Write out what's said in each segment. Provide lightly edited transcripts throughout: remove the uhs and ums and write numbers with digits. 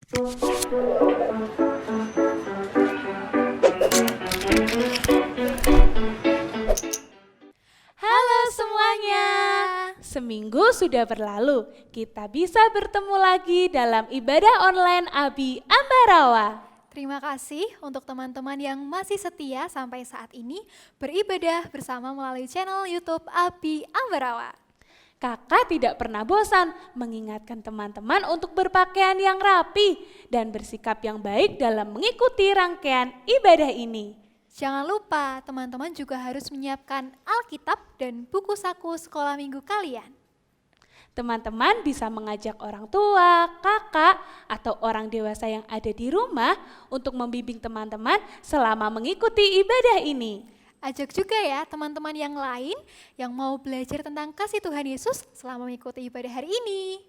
Halo semuanya, seminggu sudah berlalu, kita bisa bertemu lagi dalam ibadah online Abi Ambarawa. Terima kasih untuk teman-teman yang masih setia sampai saat ini beribadah bersama melalui channel YouTube Abi Ambarawa. Kakak tidak pernah bosan mengingatkan teman-teman untuk berpakaian yang rapi dan bersikap yang baik dalam mengikuti rangkaian ibadah ini. Jangan lupa teman-teman juga harus menyiapkan Alkitab dan buku saku sekolah minggu kalian. Teman-teman bisa mengajak orang tua, kakak, atau orang dewasa yang ada di rumah untuk membimbing teman-teman selama mengikuti ibadah ini. Ajak juga ya teman-teman yang lain yang mau belajar tentang kasih Tuhan Yesus selama mengikuti ibadah hari ini.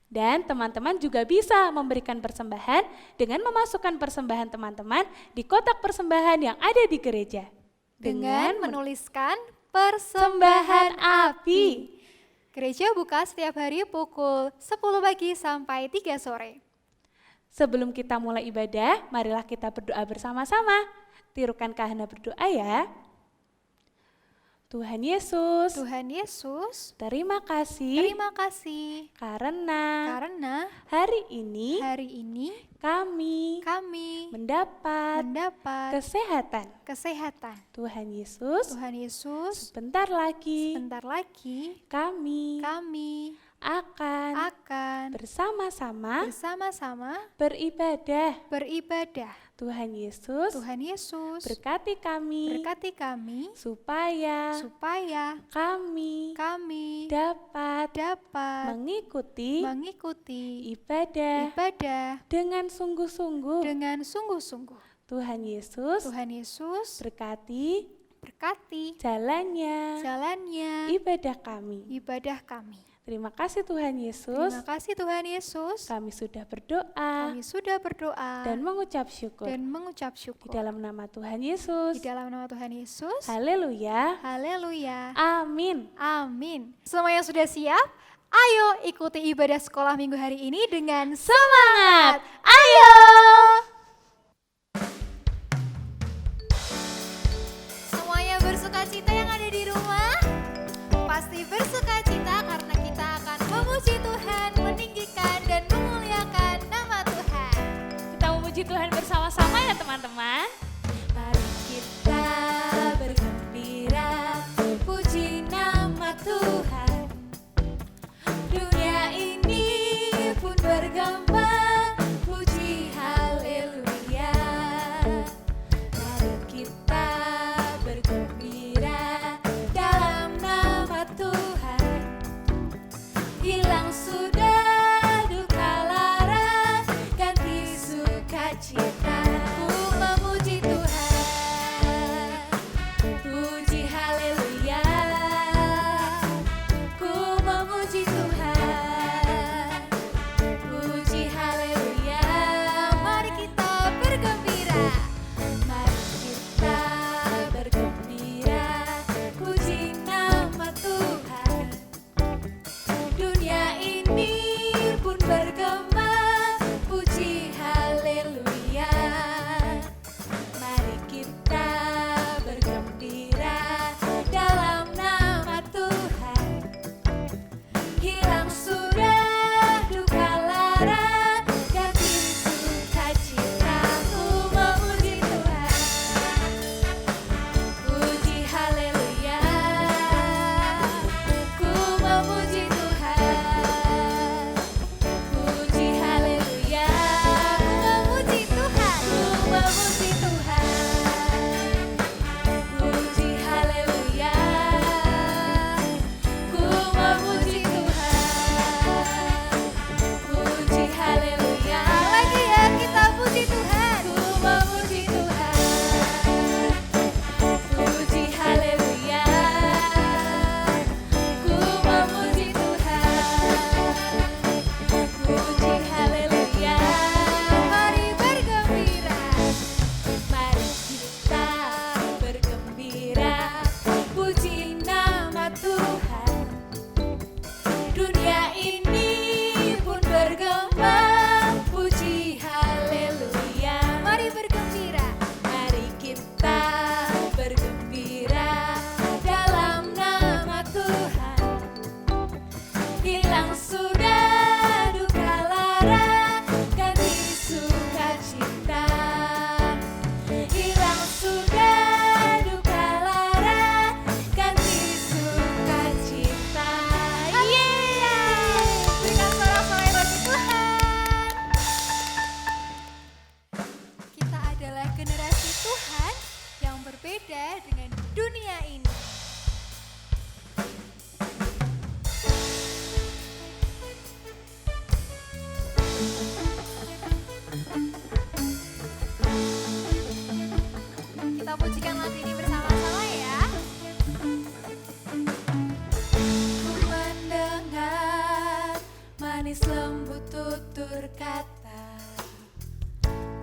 Dan teman-teman juga bisa memberikan persembahan dengan memasukkan persembahan teman-teman di kotak persembahan yang ada di gereja. Dengan menuliskan persembahan api. Gereja buka setiap hari pukul 10 pagi sampai 3 sore. Sebelum kita mulai ibadah, marilah kita berdoa bersama-sama. Tirukan kahana berdoa ya. Tuhan Yesus, terima kasih karena hari ini kami mendapat kesehatan. Tuhan Yesus, sebentar lagi kami akan bersama-sama beribadah. Tuhan Yesus, berkati kami supaya kami dapat mengikuti ibadah dengan sungguh-sungguh. Tuhan Yesus, berkati jalannya ibadah kami. Terima kasih Tuhan Yesus. Kami sudah berdoa dan mengucap syukur. Di dalam nama Tuhan Yesus. Haleluya. Amin. Semuanya sudah siap? Ayo ikuti ibadah sekolah minggu hari ini dengan Semangat! Ayo! Semuanya bersukacita yang ada di rumah? Pasti bersukacita karena kita akan memuji Tuhan, meninggikan dan memuliakan nama Tuhan. Kita memuji Tuhan bersama-sama ya teman-teman. Mari kita bergembira, puji nama Tuhan. Dunia ini pun bergembang, puji haleluya. Mari kita bergembira dalam nama Tuhan. Hilang sudah duka lara, ganti sukacita. Ku memuji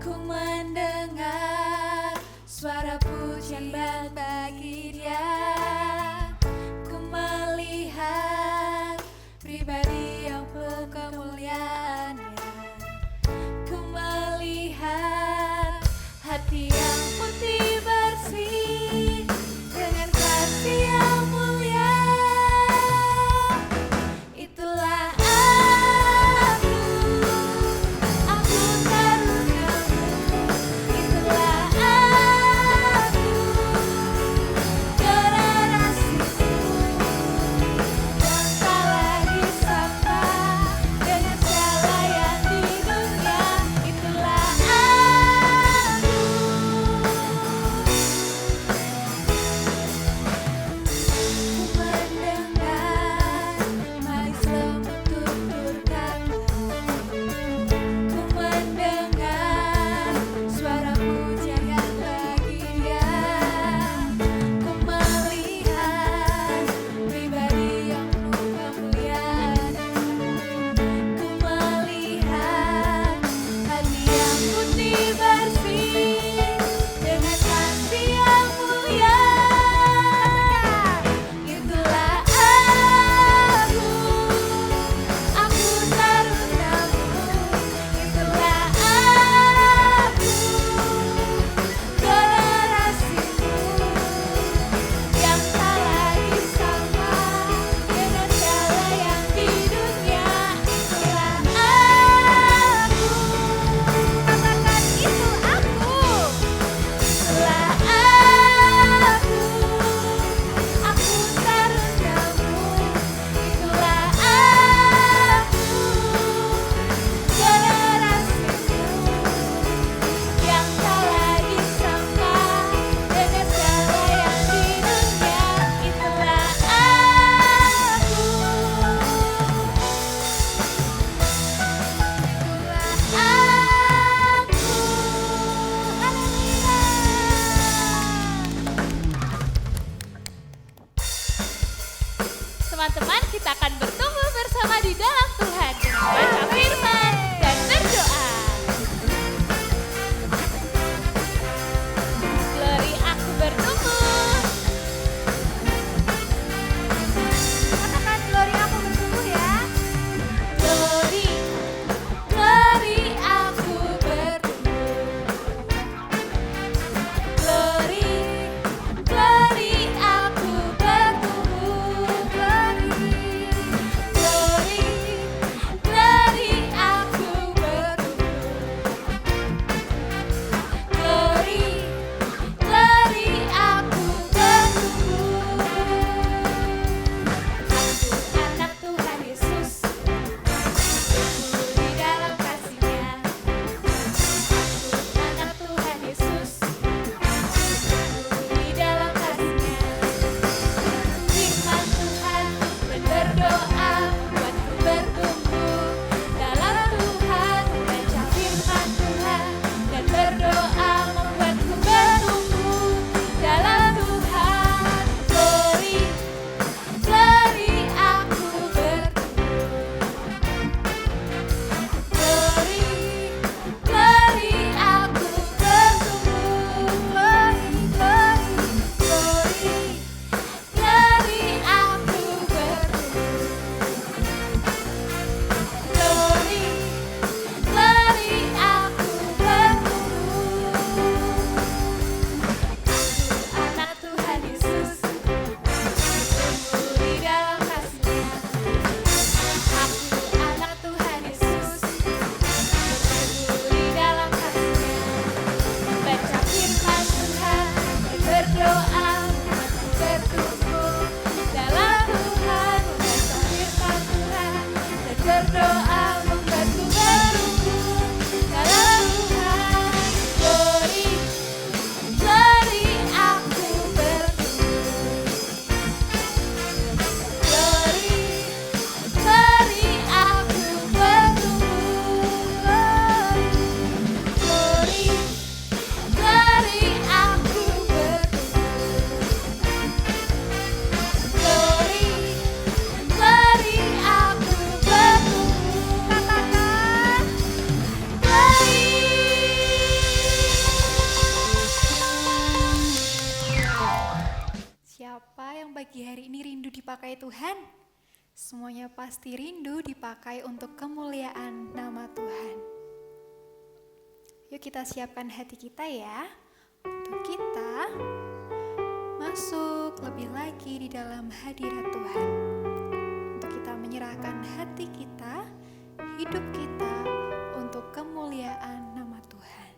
Ku mendengar suara pujian bagi Dia. Ku melihat pribadi yang penuh kemuliaan-Nya. Ku melihat hati yang putih bersih dengan kasih yang mulia. Itulah aku taruh kamu. Itulah aku dipakai Tuhan? Semuanya pasti rindu dipakai untuk kemuliaan nama Tuhan. Yuk kita siapkan hati kita ya, untuk kita masuk lebih lagi di dalam hadirat Tuhan. Untuk kita menyerahkan hati kita, hidup kita untuk kemuliaan nama Tuhan.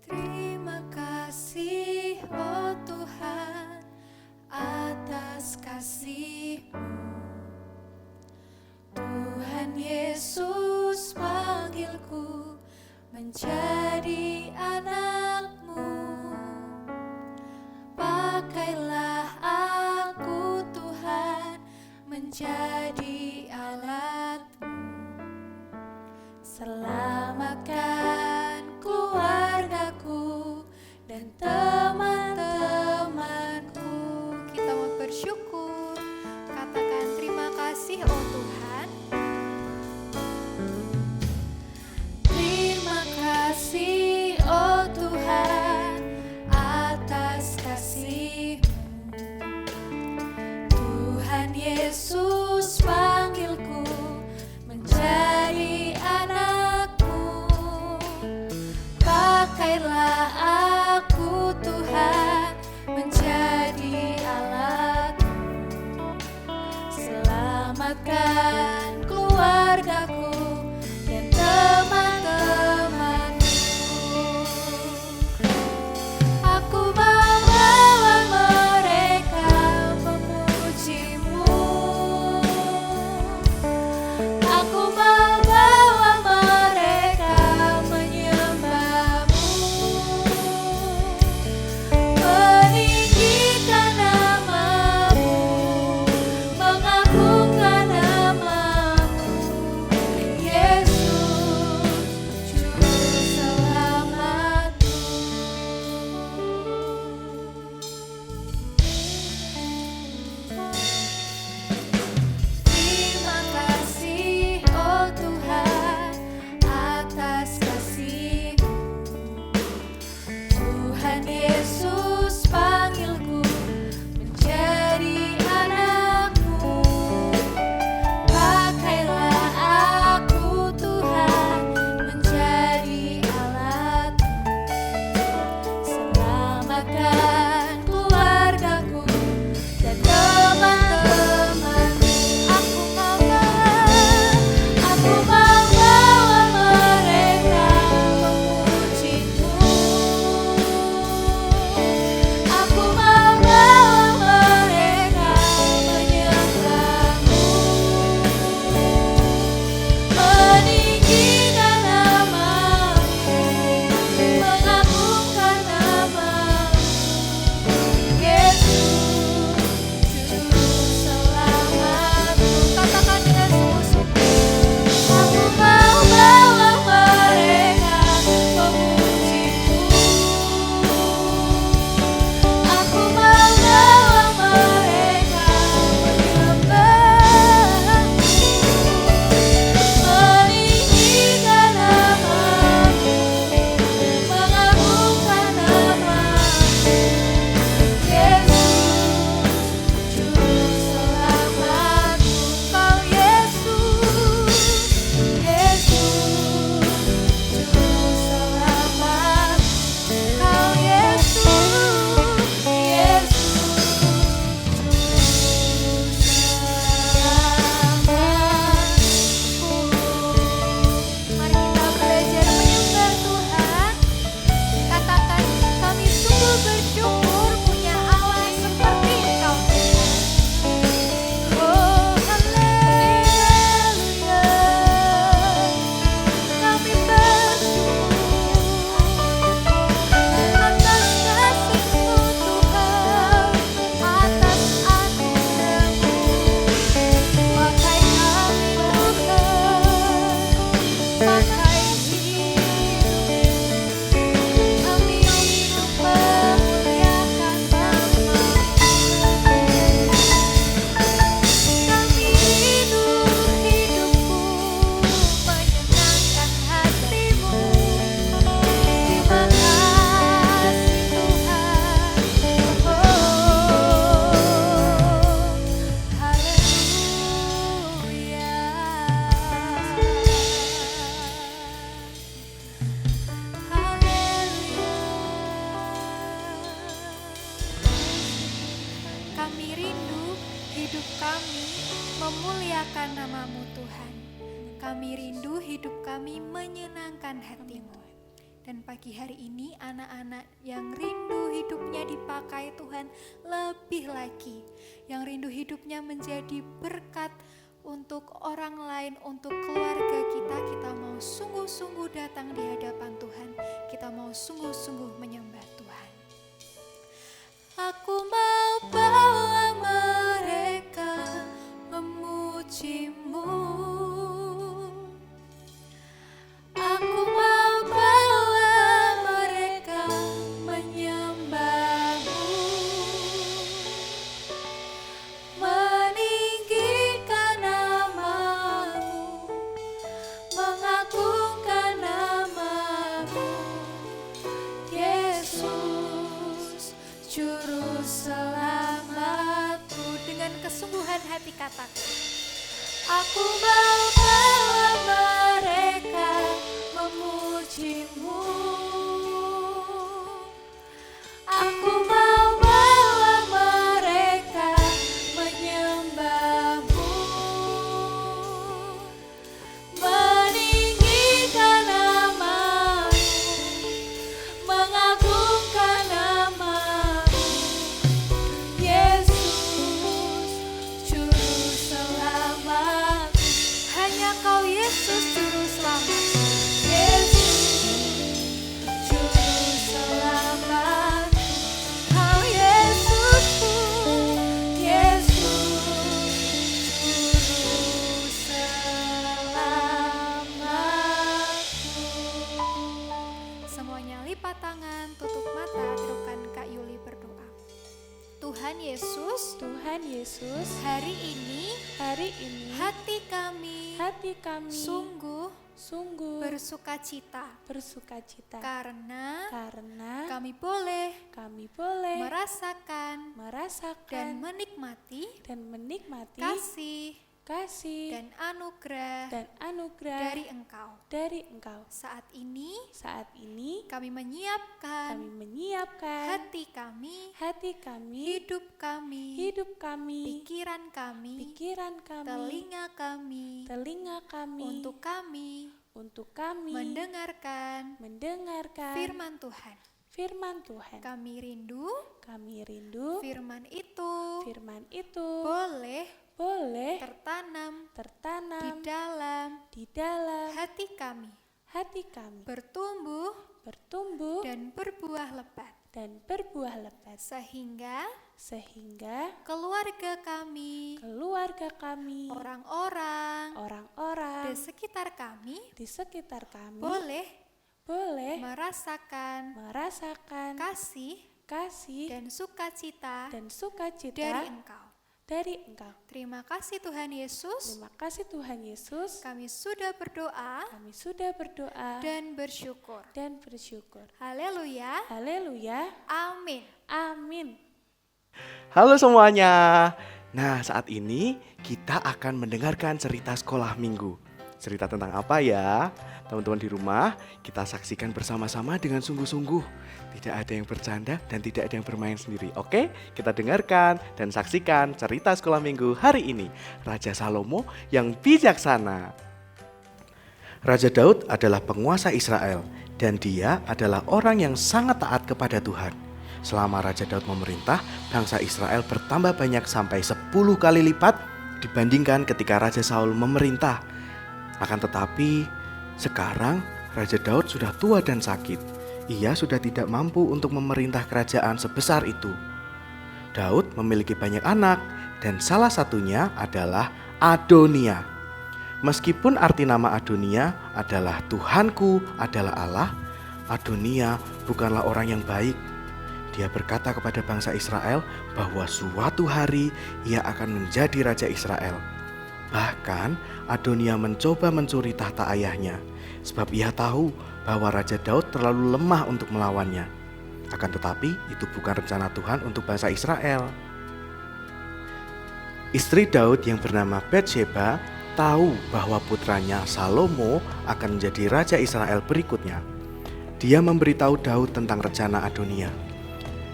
Terima kasih oh Tuhan atas kasih-Mu. Tuhan Yesus panggilku menjadi anak-Mu. Pakailah aku Tuhan menjadi alat-Mu. Selamatkan keluargaku dan teman-temanku. Kita mau bersyukur, katakan terima kasih oh Tuhan. Terima kasih oh Tuhan atas kasih-Mu. Tuhan Yesus panggilku menjadi anak-Mu. Pakailah aku Tuhan menjadi alat-Mu. Selamatkan keluargaku dan teman-temanku. Aku membawa mereka memuji-Mu. Aku membawa mereka menyembah-Mu, meninggikan nama-Mu, mengagungkan nama-Mu, Yesus, Juru Selamatku. Terima kasih oh Tuhan atas kasih-Mu. Tuhan Yesus panggilku menjadi anak-Mu. Pakailah aku Tuhan menjadi alat-Mu. Selamatkan keluargaku dan teman-temanku. Aku membawa mereka memuji-Mu. Aku membawa mereka menyembah-Mu, meninggikan nama-Mu, mengagungkan nama-Mu, Yesus, Juru Selamatku. Katakan dengan sungguh-sungguh. Aku membawa mereka memuji-Mu. Aku membawa mereka menyembah-Mu, meninggikan nama-Mu, mengagungkan nama-Mu, Yesus, Juru Selamatku. Kau Yesus, Yesus, Juru Selamatku. Kau Yesus, Yesus, Mari kita belajar menyembah Tuhan. Katakan, kami sungguh bersyukur punya Allah seperti Engkau Tuhan. Oh haleluya, kami bersyukur atas kasih-Mu Tuhan, atas anugerah-Mu. Pakai kami Tuhan, pakai hidup kami, hidup memuliakan nama-Mu. Kami hidup hidupku menyenangkan hati-Mu. Terima kasih Tuhan. menyenangkan-Mu Tuhan. Kami rindu hidup kami menyenangkan hati-Mu. Dan pagi hari ini anak-anak yang rindu hidupnya dipakai Tuhan lebih lagi. Yang rindu hidupnya menjadi berkat untuk orang lain, untuk keluarga kita. Kita mau sungguh-sungguh datang di hadapan Tuhan. Kita mau sungguh-sungguh menyembah Tuhan. Aku mau bawa mereka memuji-Mu. Aku mau bawa mereka menyembah-Mu, meninggikan nama-Mu, mengagungkan nama-Mu, Yesus, Juru Selamatku. Dengan kesungguhan hati katakan, aku mau bawa mereka memuji-Mu. Aku mau bawa mereka menyembah-Mu, meninggikan nama-Mu, mengagungkan nama-Mu, Yesus, Juru Selamat. Hanya Kau Yesus Juru Selamat. Yesus, Juru Selamat. Kau Yesusku, Yesus, Juru Selamatku. Semuanya lipat tangan, tutup mata, tirukan Kak Yuli berdoa. Tuhan Yesus, Tuhan Yesus, hari ini hati kami sungguh bersukacita bersukacita karena karena kami boleh kami boleh merasakan dan merasakan menikmati dan menikmati kasih kasih dan anugerah dan anugerah dari Engkau. Saat ini ini kami menyiapkan menyiapkan hati kami, hidup kami, pikiran kami, telinga kami, untuk kami mendengarkan firman Tuhan. Kami rindu firman itu boleh tertanam di dalam hati kami, bertumbuh dan berbuah lebat, sehingga keluarga kami, orang-orang di sekitar kami boleh merasakan kasih dan sukacita dari Engkau. Terima kasih Tuhan Yesus. Kami sudah berdoa dan bersyukur. Haleluya. Amin. Halo semuanya. Nah, saat ini kita akan mendengarkan cerita sekolah minggu. Cerita tentang apa ya? Teman-teman di rumah, kita saksikan bersama-sama dengan sungguh-sungguh. Tidak ada yang bercanda dan tidak ada yang bermain sendiri. Oke, kita dengarkan dan saksikan cerita sekolah minggu hari ini. Raja Salomo yang bijaksana. Raja Daud adalah penguasa Israel dan dia adalah orang yang sangat taat kepada Tuhan. Selama Raja Daud memerintah, bangsa Israel bertambah banyak sampai 10 kali lipat dibandingkan ketika Raja Saul memerintah. Akan tetapi, sekarang Raja Daud sudah tua dan sakit. Ia sudah tidak mampu untuk memerintah kerajaan sebesar itu. Daud memiliki banyak anak dan salah satunya adalah Adonia. Meskipun arti nama Adonia adalah Tuhanku adalah Allah, Adonia bukanlah orang yang baik. Dia berkata kepada bangsa Israel bahwa suatu hari ia akan menjadi raja Israel. Bahkan Adonia mencoba mencuri tahta ayahnya, sebab ia tahu bahwa Raja Daud terlalu lemah untuk melawannya. Akan tetapi itu bukan rencana Tuhan untuk bangsa Israel. Istri Daud yang bernama Batsheba tahu bahwa putranya Salomo akan menjadi raja Israel berikutnya. Dia memberitahu Daud tentang rencana Adonia.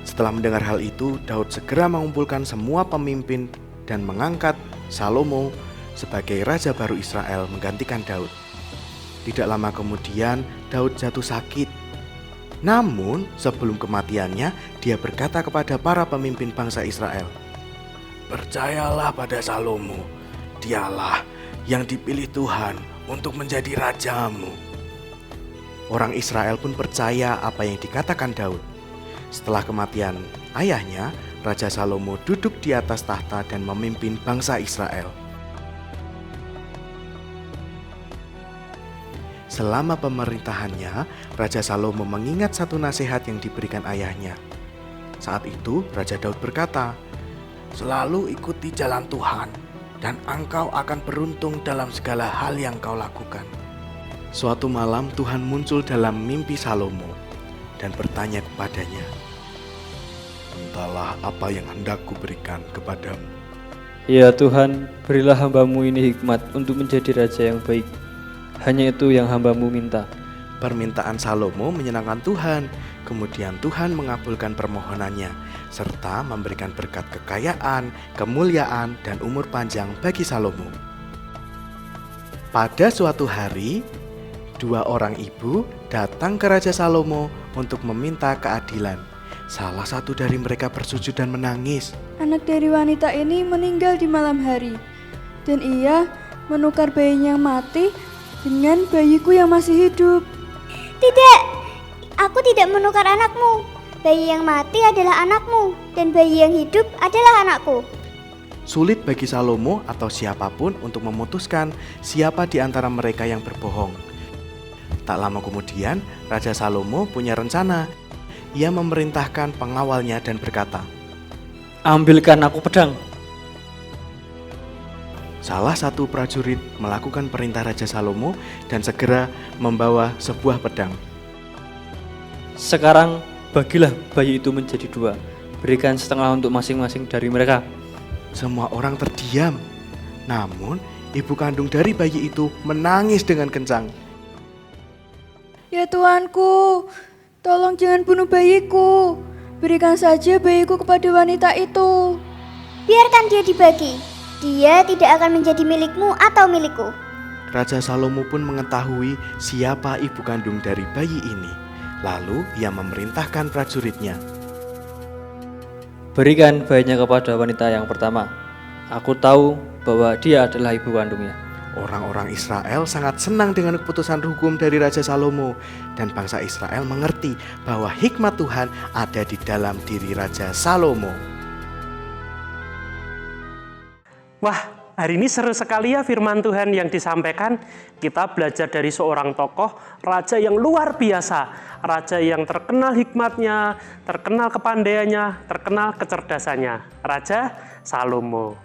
Setelah mendengar hal itu, Daud segera mengumpulkan semua pemimpin dan mengangkat Salomo sebagai raja baru Israel menggantikan Daud. Tidak lama kemudian Daud jatuh sakit. Namun sebelum kematiannya dia berkata kepada para pemimpin bangsa Israel, "Percayalah pada Salomo, dialah yang dipilih Tuhan untuk menjadi rajamu." Orang Israel pun percaya apa yang dikatakan Daud. Setelah kematian ayahnya, Raja Salomo duduk di atas tahta dan memimpin bangsa Israel. Selama pemerintahannya, Raja Salomo mengingat satu nasihat yang diberikan ayahnya. Saat itu, Raja Daud berkata, "Selalu ikuti jalan Tuhan, dan engkau akan beruntung dalam segala hal yang kau lakukan." Suatu malam Tuhan muncul dalam mimpi Salomo dan bertanya kepadanya, "Entahlah apa yang hendak kuberikan kepadamu." Ya Tuhan, berilah hamba-Mu ini hikmat untuk menjadi raja yang baik. Hanya itu yang hamba-Mu minta. Permintaan Salomo menyenangkan Tuhan. Kemudian Tuhan mengabulkan permohonannya, serta memberikan berkat kekayaan, kemuliaan, dan umur panjang bagi Salomo. Pada suatu hari, dua orang ibu datang ke Raja Salomo untuk meminta keadilan. Salah satu dari mereka bersujud dan menangis. Anak dari wanita ini meninggal di malam hari, dan ia menukar bayinya yang mati dengan bayiku yang masih hidup. Tidak, aku tidak menukar anakmu. Bayi yang mati adalah anakmu, dan bayi yang hidup adalah anakku. Sulit bagi Salomo atau siapapun untuk memutuskan siapa di antara mereka yang berbohong. Tak lama kemudian, Raja Salomo punya rencana. Ia memerintahkan pengawalnya dan berkata, Ambilkan aku pedang. salah satu prajurit melakukan perintah Raja Salomo dan segera membawa sebuah pedang. Sekarang bagilah bayi itu menjadi dua. Berikan setengah untuk masing-masing dari mereka. Semua orang terdiam. Namun, ibu kandung dari bayi itu menangis dengan kencang. Ya Tuanku, tolong jangan bunuh bayiku. Berikan saja bayiku kepada wanita itu. Biarkan dia dibagi. Dia tidak akan menjadi milikmu atau milikku. Raja Salomo pun mengetahui siapa ibu kandung dari bayi ini. Lalu ia memerintahkan prajuritnya, Berikan bayinya kepada wanita yang pertama. Aku tahu bahwa dia adalah ibu kandungnya. orang-orang Israel sangat senang dengan keputusan hukum dari Raja Salomo, dan bangsa Israel mengerti bahwa hikmat Tuhan ada di dalam diri Raja Salomo. Wah, hari ini seru sekali ya firman Tuhan yang disampaikan. Kita belajar dari seorang tokoh, raja yang luar biasa. Raja yang terkenal hikmatnya, terkenal kepandaiannya, terkenal kecerdasannya. Raja Salomo.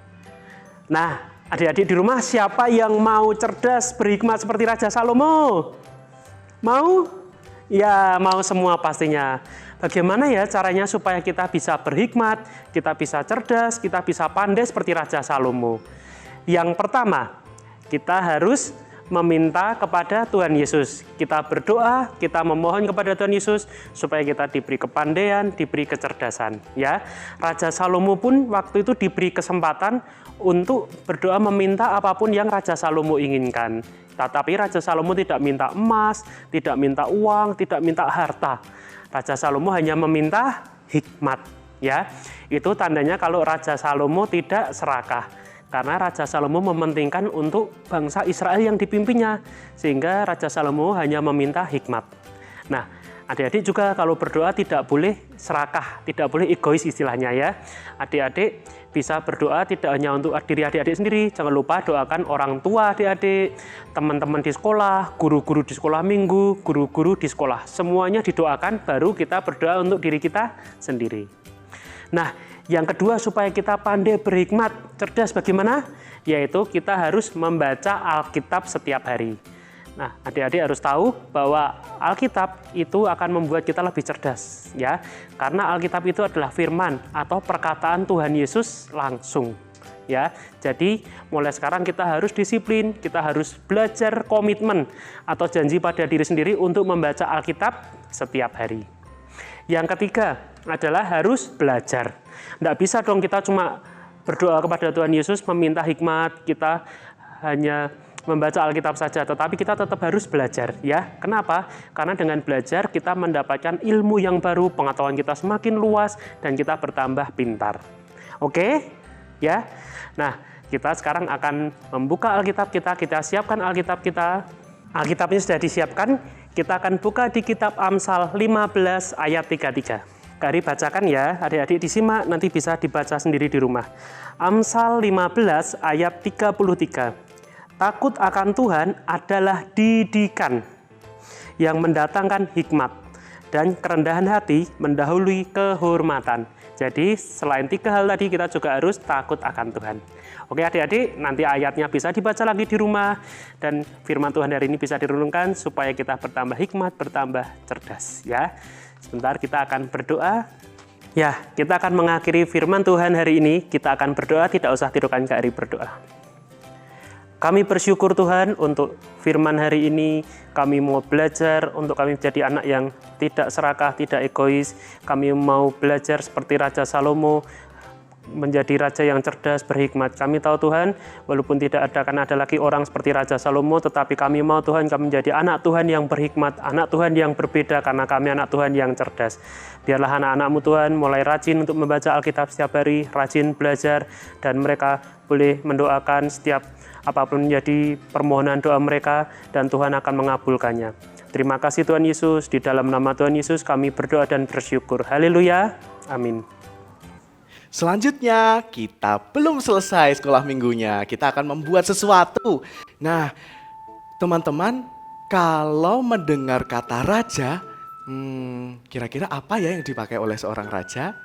Nah, adik-adik di rumah, siapa yang mau cerdas berhikmat seperti Raja Salomo? Mau? Ya, mau semua pastinya. Bagaimana ya caranya supaya kita bisa berhikmat, kita bisa cerdas, kita bisa pandai seperti Raja Salomo? Yang pertama, kita harus meminta kepada Tuhan Yesus. Kita berdoa, kita memohon kepada Tuhan Yesus supaya kita diberi kepandaian, diberi kecerdasan. Ya, Raja Salomo pun waktu itu diberi kesempatan untuk berdoa meminta apapun yang Raja Salomo inginkan. Tetapi Raja Salomo tidak minta emas, tidak minta uang, tidak minta harta. Raja Salomo hanya meminta hikmat. Ya, itu tandanya kalau Raja Salomo tidak serakah. Karena Raja Salomo mementingkan untuk bangsa Israel yang dipimpinnya. Sehingga Raja Salomo hanya meminta hikmat. Nah, adik-adik juga kalau berdoa tidak boleh serakah, tidak boleh egois istilahnya ya. Adik-adik bisa berdoa tidak hanya untuk diri adik-adik sendiri. Jangan lupa doakan orang tua adik-adik, teman-teman di sekolah, guru-guru di sekolah minggu, guru-guru di sekolah. Semuanya didoakan, baru kita berdoa untuk diri kita sendiri. Nah, yang kedua supaya kita pandai berhikmat, cerdas bagaimana? Yaitu kita harus membaca Alkitab setiap hari. Nah, adik-adik harus tahu bahwa Alkitab itu akan membuat kita lebih cerdas, ya. Karena Alkitab itu adalah firman atau perkataan Tuhan Yesus langsung, ya. Jadi, mulai sekarang kita harus disiplin, kita harus belajar komitmen atau janji pada diri sendiri untuk membaca Alkitab setiap hari. Yang ketiga adalah harus belajar. Tidak bisa dong kita cuma berdoa kepada Tuhan Yesus meminta hikmat, kita hanya membaca Alkitab saja, tetapi kita tetap harus belajar ya. Kenapa? Karena dengan belajar kita mendapatkan ilmu yang baru, pengetahuan kita semakin luas dan kita bertambah pintar. Oke? Ya. Nah, kita sekarang akan membuka Alkitab kita siapkan Alkitab kita. Alkitabnya sudah disiapkan, kita akan buka di kitab Amsal 15 ayat 33. Kari bacakan ya, adik-adik disimak, nanti bisa dibaca sendiri di rumah. Amsal 15 ayat 33. Takut akan Tuhan adalah didikan yang mendatangkan hikmat, dan kerendahan hati mendahului kehormatan. Jadi selain 3 hal tadi, kita juga harus takut akan Tuhan. Oke adik-adik, nanti ayatnya bisa dibaca lagi di rumah, dan firman Tuhan hari ini bisa direnungkan supaya kita bertambah hikmat, bertambah cerdas ya. Sebentar kita akan berdoa. Ya, kita akan mengakhiri firman Tuhan hari ini. Kita akan berdoa, tidak usah tirukan Kak Ari berdoa. Kami bersyukur Tuhan untuk firman hari ini. Kami mau belajar untuk kami menjadi anak yang tidak serakah, tidak egois. Kami mau belajar seperti Raja Salomo, menjadi raja yang cerdas, berhikmat. Kami tahu Tuhan, walaupun tidak akan ada lagi orang seperti Raja Salomo, tetapi kami mau Tuhan, kami menjadi anak Tuhan yang berhikmat, anak Tuhan yang berbeda, karena kami anak Tuhan yang cerdas. Biarlah anak-anak-Mu Tuhan mulai rajin untuk membaca Alkitab setiap hari, rajin belajar, dan mereka boleh mendoakan setiap apapun menjadi permohonan doa mereka, dan Tuhan akan mengabulkannya. Terima kasih Tuhan Yesus, di dalam nama Tuhan Yesus kami berdoa dan bersyukur. Haleluya, amin. Selanjutnya, kita belum selesai sekolah minggunya. Kita akan membuat sesuatu. Nah, teman-teman, kalau mendengar kata raja, kira-kira apa ya yang dipakai oleh seorang raja?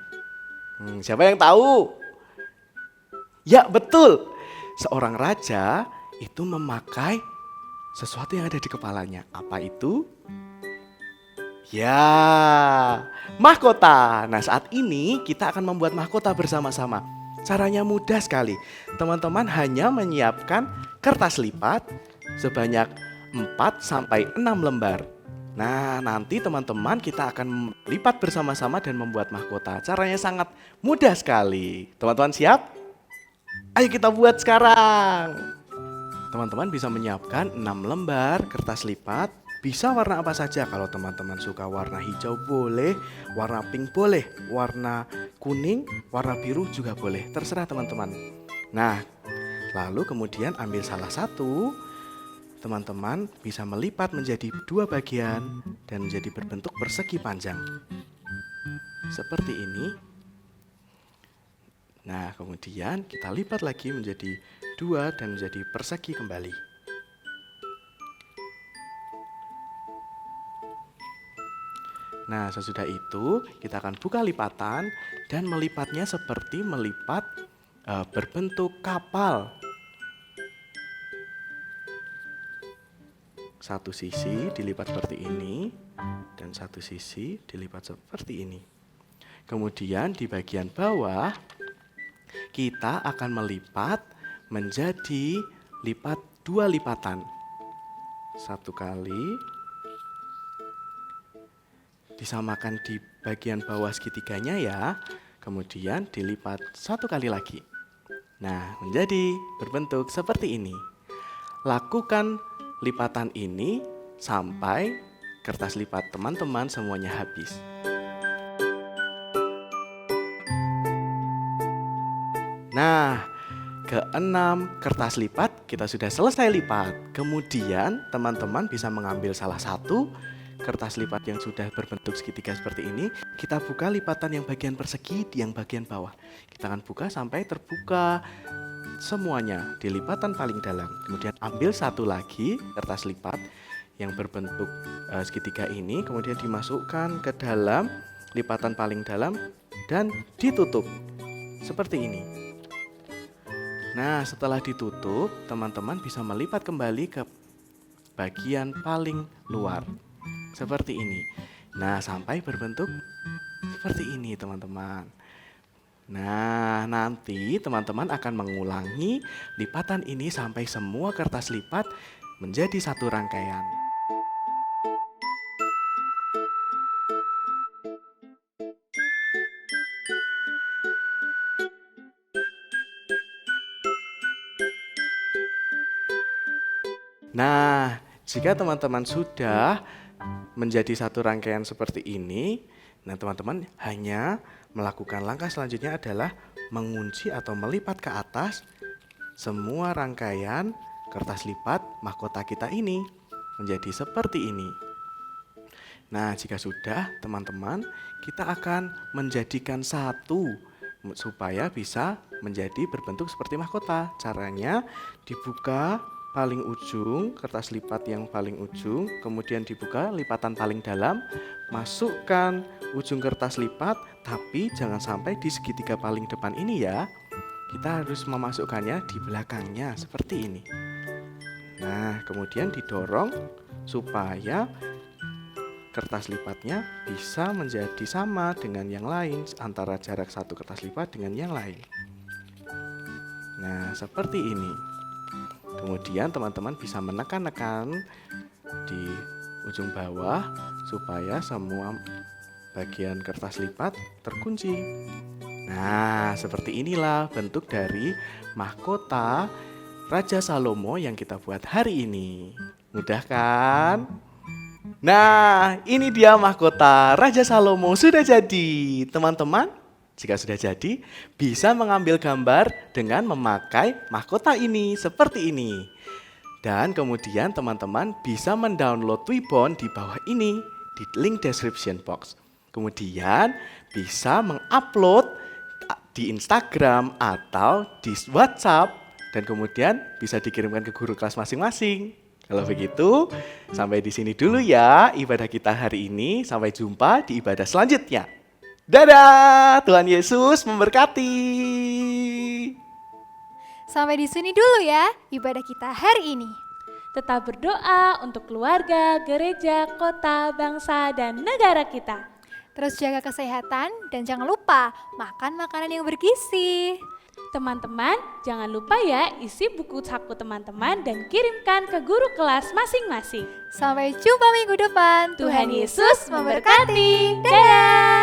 Siapa yang tahu? Ya, betul. Seorang raja itu memakai sesuatu yang ada di kepalanya. Apa itu? Ya, mahkota. Nah, saat ini kita akan membuat mahkota bersama-sama. Caranya mudah sekali. Teman-teman hanya menyiapkan kertas lipat sebanyak 4 sampai 6 lembar. Nah, nanti teman-teman kita akan lipat bersama-sama dan membuat mahkota. Caranya sangat mudah sekali. Teman-teman siap? Ayo kita buat sekarang. Teman-teman bisa menyiapkan 6 lembar kertas lipat. Bisa warna apa saja, kalau teman-teman suka warna hijau boleh, warna pink boleh, warna kuning, warna biru juga boleh, terserah teman-teman. Nah, lalu kemudian ambil salah satu, teman-teman bisa melipat menjadi 2 bagian dan menjadi berbentuk persegi panjang. Seperti ini. Nah, kemudian kita lipat lagi menjadi 2 dan menjadi persegi kembali. Nah, sesudah itu kita akan buka lipatan dan melipatnya seperti melipat berbentuk kapal. Satu sisi dilipat seperti ini dan satu sisi dilipat seperti ini. Kemudian di bagian bawah kita akan melipat menjadi 2 lipatan. 1 kali. Disamakan di bagian bawah segitiganya ya. Kemudian dilipat 1 kali lagi. Nah, menjadi berbentuk seperti ini. Lakukan lipatan ini sampai kertas lipat teman-teman semuanya habis. Nah, ke-6 kertas lipat kita sudah selesai lipat. Kemudian teman-teman bisa mengambil salah satu kertas lipat yang sudah berbentuk segitiga seperti ini. Kita buka lipatan yang bagian persegi di yang bagian bawah. Kita akan buka sampai terbuka semuanya di lipatan paling dalam. Kemudian ambil satu lagi kertas lipat yang berbentuk segitiga ini, kemudian dimasukkan ke dalam lipatan paling dalam dan ditutup seperti ini. Nah, setelah ditutup, teman-teman bisa melipat kembali ke bagian paling luar seperti ini. Nah, sampai berbentuk seperti ini teman-teman. Nah, nanti teman-teman akan mengulangi lipatan ini sampai semua kertas lipat menjadi satu rangkaian. Nah, jika teman-teman sudah menjadi satu rangkaian seperti ini, nah teman-teman hanya melakukan langkah selanjutnya adalah mengunci atau melipat ke atas semua rangkaian kertas lipat mahkota kita ini menjadi seperti ini. Nah, jika sudah teman-teman, kita akan menjadikan satu supaya bisa menjadi berbentuk seperti mahkota. Caranya dibuka paling ujung, kertas lipat yang paling ujung, kemudian dibuka lipatan paling dalam, masukkan ujung kertas lipat, tapi jangan sampai di segitiga paling depan ini ya. Kita harus memasukkannya di belakangnya seperti ini. Nah, kemudian didorong supaya kertas lipatnya bisa menjadi sama dengan yang lain, antara jarak satu kertas lipat dengan yang lain. Nah, seperti ini. Kemudian teman-teman bisa menekan-nekan di ujung bawah supaya semua bagian kertas lipat terkunci. Nah, seperti inilah bentuk dari mahkota Raja Salomo yang kita buat hari ini. Mudah kan? Nah, ini dia mahkota Raja Salomo sudah jadi. Teman-teman, jika sudah jadi, bisa mengambil gambar dengan memakai mahkota ini seperti ini. Dan kemudian teman-teman bisa mendownload Twibbon di bawah ini di link description box. Kemudian bisa mengupload di Instagram atau di WhatsApp dan kemudian bisa dikirimkan ke guru kelas masing-masing. Kalau begitu, sampai di sini dulu ya ibadah kita hari ini. Sampai jumpa di ibadah selanjutnya. Dadah, Tuhan Yesus memberkati. Sampai di sini dulu ya ibadah kita hari ini. Tetap berdoa untuk keluarga, gereja, kota, bangsa, dan negara kita. Terus jaga kesehatan dan jangan lupa makan makanan yang bergizi. Teman-teman, jangan lupa ya isi buku saku teman-teman dan kirimkan ke guru kelas masing-masing. Sampai jumpa minggu depan. Tuhan Yesus memberkati. Dadah!